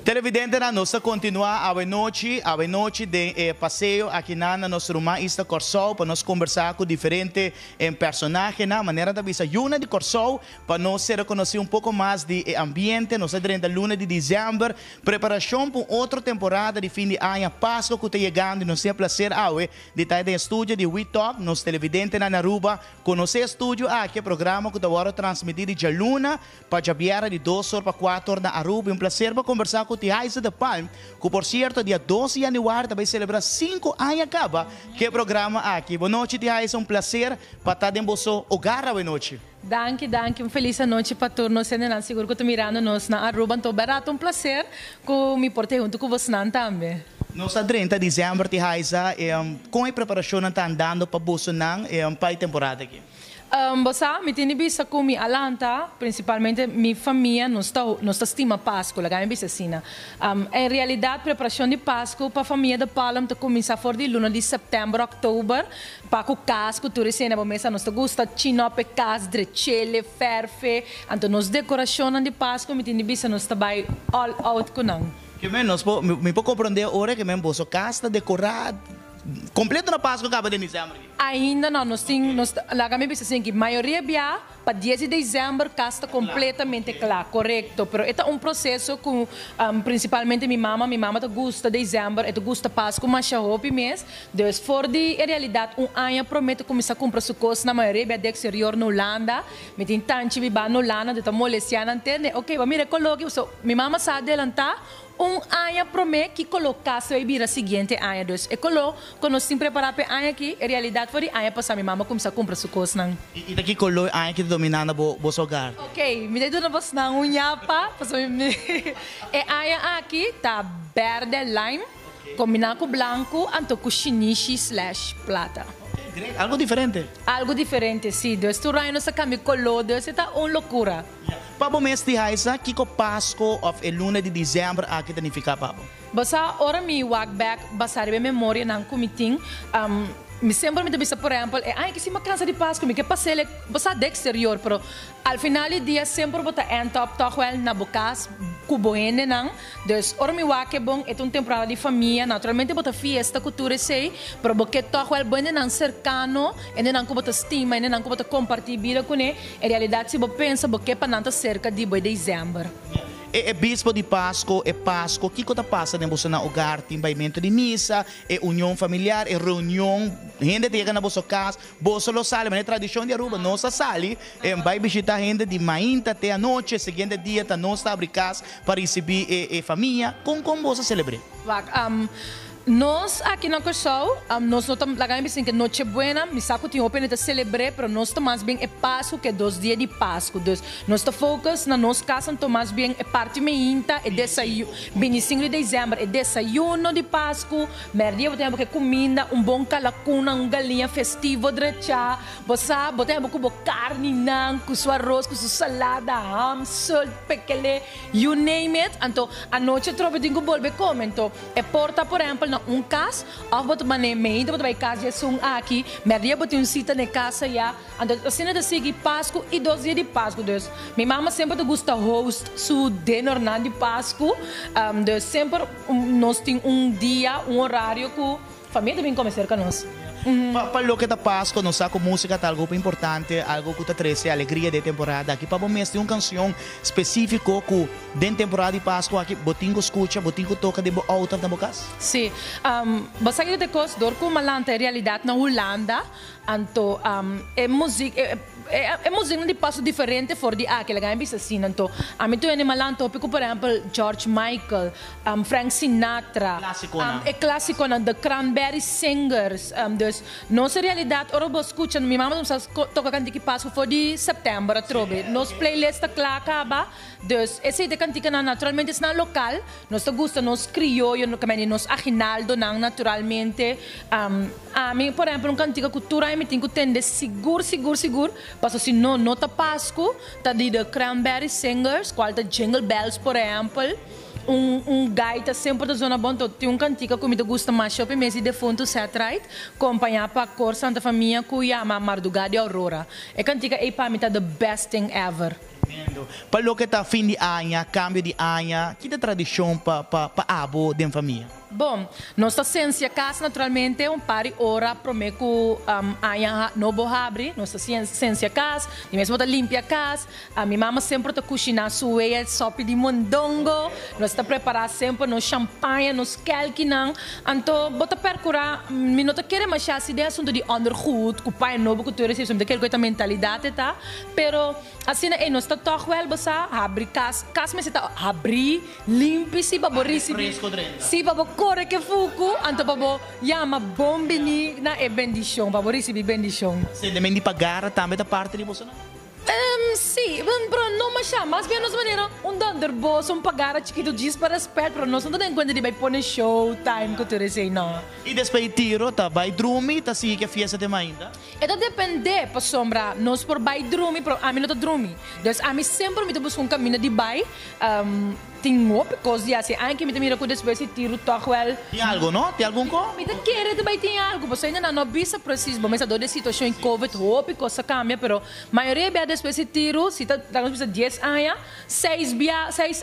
Televidente na nossa continua a noite de passeio aqui na nossa ruma esta Corsol para nós conversar com diferentes personagens na maneira da visa Yuna de Corsol para nós ser conhecer um pouco mais de ambiente nós durante a luna de dezembro preparação para outra temporada de fim de ano Páscoa que está chegando e nós é prazer de estar em estúdio de We Talk nós televidente na Naruba conhecer estúdio aqui programa que está transmitido de luna para Javiera de 2 horas para 4 horas na Aruba um prazer para conversar com Tihaisa de Palm, que por certo, dia 12 de janeiro vai celebrar 5 anos acaba que programa aqui. Boa noite, Tihaisa, um prazer para estar em vosso hogar, boa noite. Danke, uma feliz noite para todos, seguro que estou mirando nos na Aruba, então barato, um prazer que me porte junto com você também. Nós 30 de dezembro, Tihaisa, como a preparação está andando para você para a temporada aqui? Me tiene vista com minha alanta, principalmente minha família, nós estima Páscoa, lá vista assim. Em realidade, a preparação de Páscoa para a família de Palm começa for de luna de setembro, outubro, para o casco, tu recém a mesa, nós gosta chinope, cas, drechele, ferfe, então nós decoração de Páscoa, me tiene vista nós trabalho all out com não. Que menos, me pode compreender agora que mesmo vosso casa está decorado, completo na Páscoa acaba de dezembro. Ainda não, nós temos, lá kami bisa assim, que a maioria bia, para 10 de dezembro, casta completamente claro, correto. Pero ito um processo com, principalmente minha mama gosta de dezembro, ito gosta Páscoa, mas já hopi mês. Dus for de realidade, ano prometo começar a comprar sucos na maioria bia de exterior na Holanda, me tem tanto biba na Holanda, de tamo lesiana antene, ok, ba mire coloque, so, minha mama sa adelantar, ano promete que colocasse a vir a seguinte ano. Dus eu coloco, quando nós temos preparado para ano aqui, em realidade, foi ano passar minha mama começar a comprar sucos não. E daqui colo ano que domina na vosso hogar. Ok, me deu na vossa não unhapa, é ano aqui tá verde lime, combinado com branco, anto com chinichi/plata. Algo diferente. Algo diferente, sim. Dus tu rai nossa cami color, dus é uma loucura. Pabo mês de Haisa, Kiko Páscoa of el luna de dezembro aqui danifica pabo. Basta ora mi walk back, basta a memória ng kumiting, me sempre me debisa, por exemplo, ai que se uma cansa de Páscoa, me que passei basta de exterior, pero al final do dia sempre bota top toch wel na bocas kubohene nang, dus ora mi walk bom é temporada de família, naturalmente bota fiesta cultura sei, pero porque toch wel bom nang cercano, e nang ko bota estima, e nang ko bota compartilhar vida com ele, em realidade se você pensa porque para nanta cerca de dezembro. É bispo de Páscoa, é Páscoa, o que está passando em na hogar, tem baimento de missa, é união familiar, é reunião, gente chega na vossa casa, você lo sale, mas é tradição de Aruba, nossa sale, vai visitar gente de mainta até a noite, seguinte dia, tá nossa abre casa para receber a família, como você celebra? Nós aqui na Corsol, nós não estamos lá que noite buena, me saco tinha open de celebrar, pero nós estamos mais bem é Páscoa que 2 dias de Páscoa. Dus nós estamos focus na nossa casa, então mais bem é parte meinta, é desayuno, 25 de dezembro, é desayuno de Páscoa, merdia botamos que comida, bom calacuna, galinha festivo drecha, bossa, botamos com carne nan, com seu arroz, com sua salada, ham, salt, pequele, you name it. Então a noite trovo de bolbe come, então é porta por exemplo na caso, ou botar mané meio, botar vai casa já aqui, merdia botar cita na casa já, então assim de seguir Páscoa e 2 dias de Páscoa, dus minha mama sempre gosta host su dinner na de Páscoa, dus sempre nós tem dia, horário que a família também come cerca nós. Para lo que está Páscoa, nós com música tá algo importante, algo que traz a alegria de temporada. Aqui para o mês tem uma canção específica que dentro da temporada de Páscoa aqui botinho escuta, botinho toca de outra da boca. Sim, basta que depois dor com malanta realidade na Holanda, então é música de passo diferente for de aquela ganha bisa assim, então a mim tu é malanta, pico por exemplo George Michael, Frank Sinatra, é clássico na The Cranberry Singers, dus nossa realidade ora vos escuta, minha mama não sabe toca canti que passo for de setembro, trobe, nos playlist tá acaba, dus esse de cantica naturalmente na local, nós gosta nos criollo, nos aguinaldo nang naturalmente, a mim por exemplo cantica cultura me tenho que tende seguro, passo se não tá Páscoa, tá de The Cranberry Singers, qual tá Jingle Bells por exemplo, gaita sempre da zona bom, tem cantica que me gosta mais shopping mês de defunto Setrite, acompanhar para a cor Santa Família que chama Mardugá de Aurora. É cantica é para mim tá the best thing ever. Para lo que está fim de ano, cambio de ano, que é a tradição para abo de família? Bom, nossa ciência casa naturalmente par de hora para mim que aia novo abre, nossa ciência casa, e mesmo tá limpia casa, a minha mama sempre tá cozinhar sueia, sopa de mondongo, nós tá preparar sempre nos champanhe, nos kelkinang, então bota percurar, me não tá querendo mais assim de assunto de undergoed, que o pai novo que tu recebes, de que mentalidade tá, pero assim é nós tá toch wel basa, abre casa mas tá abrir, limpe se baborisi, se babor corre que fuku, anto babo yama bombini na e bendição, babo recebi bendição. Você também de pagar também da parte de você? Sim, pero não mais chama, mas bem nós maneira danderbo, pagar a chiquito diz para respeito, pero nós não tem conta de vai pôr show time que tu recebe não. E depois tiro, tá vai dormir, tá sim que fiesta tem ainda? Eta depende, pa sombra, nós por vai dormir, pero a mim não tá dormir. Então a mim sempre me busco caminho de vai, tem op coisa de assim, ai que me mira com depois tiro toch wel. Tem algo, não? Tem algum co? Me querer de vai tem algo, você ainda não bisa preciso, mas a dor situação em COVID, hope coisa cambia, pero maioria bia depois tiro, se tá precisa 10 anos, 6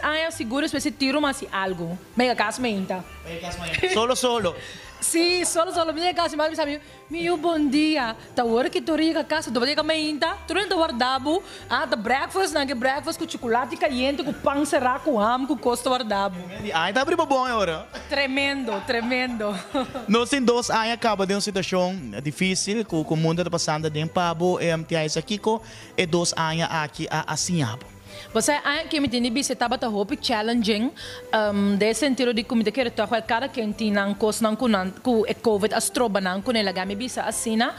anos seguro depois tiro mas algo. Mega caso me inta. Solo. Sim, solo minha casa, mas sabe, meu bom dia. Tá hora que tu rica casa, tu vai que me inta, tu não tá guardado, tá breakfast, com chocolate quente, com pão serrado, com ham, com costa guardado. Ai, tá abrindo bom agora. Tremendo. Nós em 2 anos acaba de uma situação difícil, que o mundo está passando de pabo, MTI aqui, e 2 anos aqui assim. Você que me tem que estava tá hope challenging, de sentido de como te quer tocar cada quem tem não cos não com COVID astroba não com ela game bisa assina,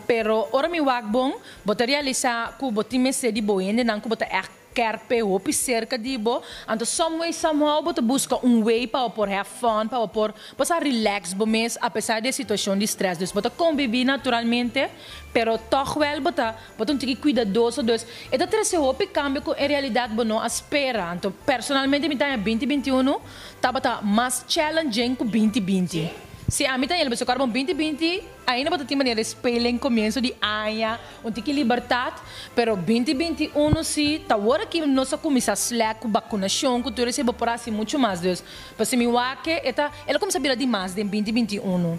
pero ora mi wagbong, bota realizar ku boti mese di boende não ku bota kerpe hope cerca de bo, então somehow bota busca way para por have fun, para por relax bo mês apesar da situação de stress, dus bota conviver naturalmente, pero toch wel bota um tique cuidadoso, dus eta trece hope cambio com a realidade bo não espera, então personalmente me tá 2021 tá mais challenging que 2020. Se a mim tem ele, você quer 2020, ainda bota tem maneira espelho começo de ano, tique liberdade, pero 2021 se tá hora que nós começa a slack com vacinação, que tu recebe por assim muito mais, Deus. Para se me waque, ela começa a virar demais em 2021.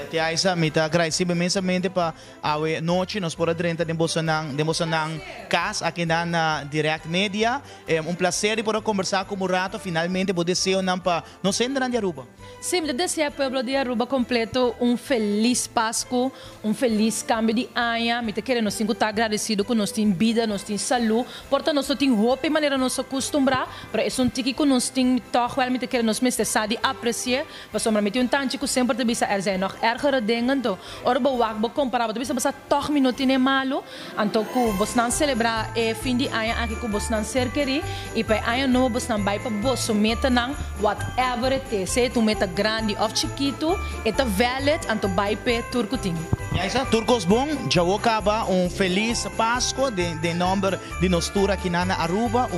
Tia Isa, me está agradecido imensamente para a noite, nós por adentro de Bosanang Cas, aqui na Direct Media. É um prazer poder conversar com o Murato, finalmente, vou desejar para nós entrar de Aruba. Sim, eu desejo ao povo de Aruba completo feliz Páscoa, feliz cambio de ano. Me quero nós estar agradecido com nós tem vida, nós tem saúde, portanto nós tem roupa e maneira nós acostumbrar, para isso tiki que nós tem toch wel me quero nós mestre de apreciar, para sombra me tem tanto que sempre te zijn nog ergere dingen. Orbo wakbo comparado, bisa basta toch minuti ne malo. Anto ku bosnan celebrar fim de ano aqui ku bosnan cerqueri e pa ano no bosnan bai pa bosso meta nang whatever it is. Se tu meta grande of chiquito, eta valid anto bai pe turcuting. Ja, isa Turcos bom, já acaba feliz Páscoa de nome de nostura aqui na Aruba,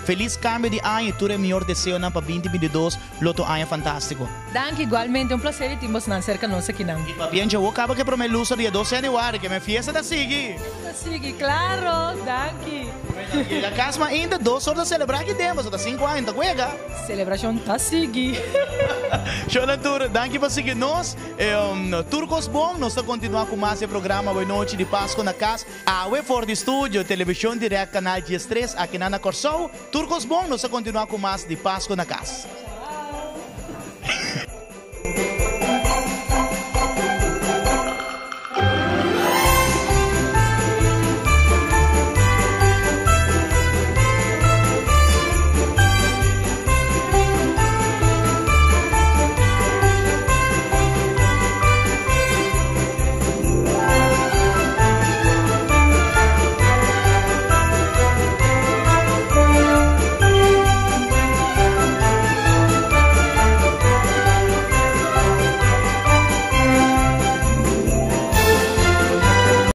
feliz cambio de ano e tudo melhor desejo para 2022, loto ano fantástico. Danke, igualmente, prazer e timos nan cerca nossa aqui não. E para bien já acaba que promete luso dia 12 de janeiro, que me fiesta da Sigi. Da Sigi, claro, danke. E a casa ainda 2 horas de celebrar aqui dentro, da 5 anos, tá cuega? Celebração da Sigi. Show na tour, danke por seguir nós. Turcos bom, nós estamos continuando com mais esse programa Boa Noite de Páscoa na casa. A We for the Studio, televisão direct, canal 13, aqui na Corsol. Turcos bom, nós estamos continuando com mais de Páscoa na casa.